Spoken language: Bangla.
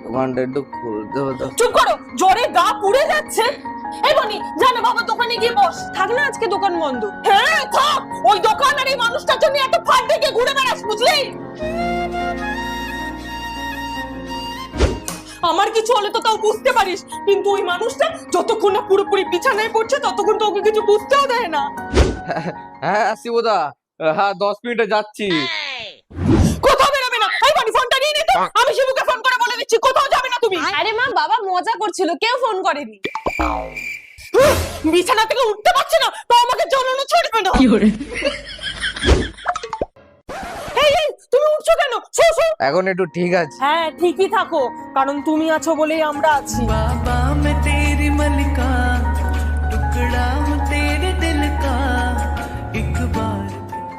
দোকানটা একটু খুলতে হতো। চুপ করো, জ্বরে গা পুড়ে যাচ্ছে। এই বনি, জানো বাবা দোকানে গিয়ে বস। থাক না, আজকে দোকান বন্ধ। হ্যাঁ থাক, ওই দোকান আর এই মানুষটার জন্য এত ফাট দেখে ঘুরে বেড়াস, বুঝলি? আমার কিছু হলে তো তাও বুঝতে পারিস, কিন্তু ওই মানুষটা যতক্ষণ না পুরোপুরি বিছানায় পড়ছে ততক্ষণ তো ওকে কিছু বুঝতেও দেয় না। হ্যাঁ শিবদা, হ্যাঁ 10 মিনিটে যাচ্ছি। কোথাও বেরোবে না। এই বনি, ফোনটা নিয়ে নে তো, আমি শিবুকে ফোন করে বলে দিচ্ছি কোথাও যাবে না তুমি। আরে মা, বাবা মজা করছিল, কেউ ফোন করেনি। বিছানা থেকে উঠতে পারছে না তো আমাকে জ্বালানো ছাড়বে না। এই এই, তুমি উঠছো কেন? Show show. এখন একটু ঠিক আছে। হ্যাঁ ঠিকই থাকো, কারণ তুমি আছো বলেই আমরা আছি।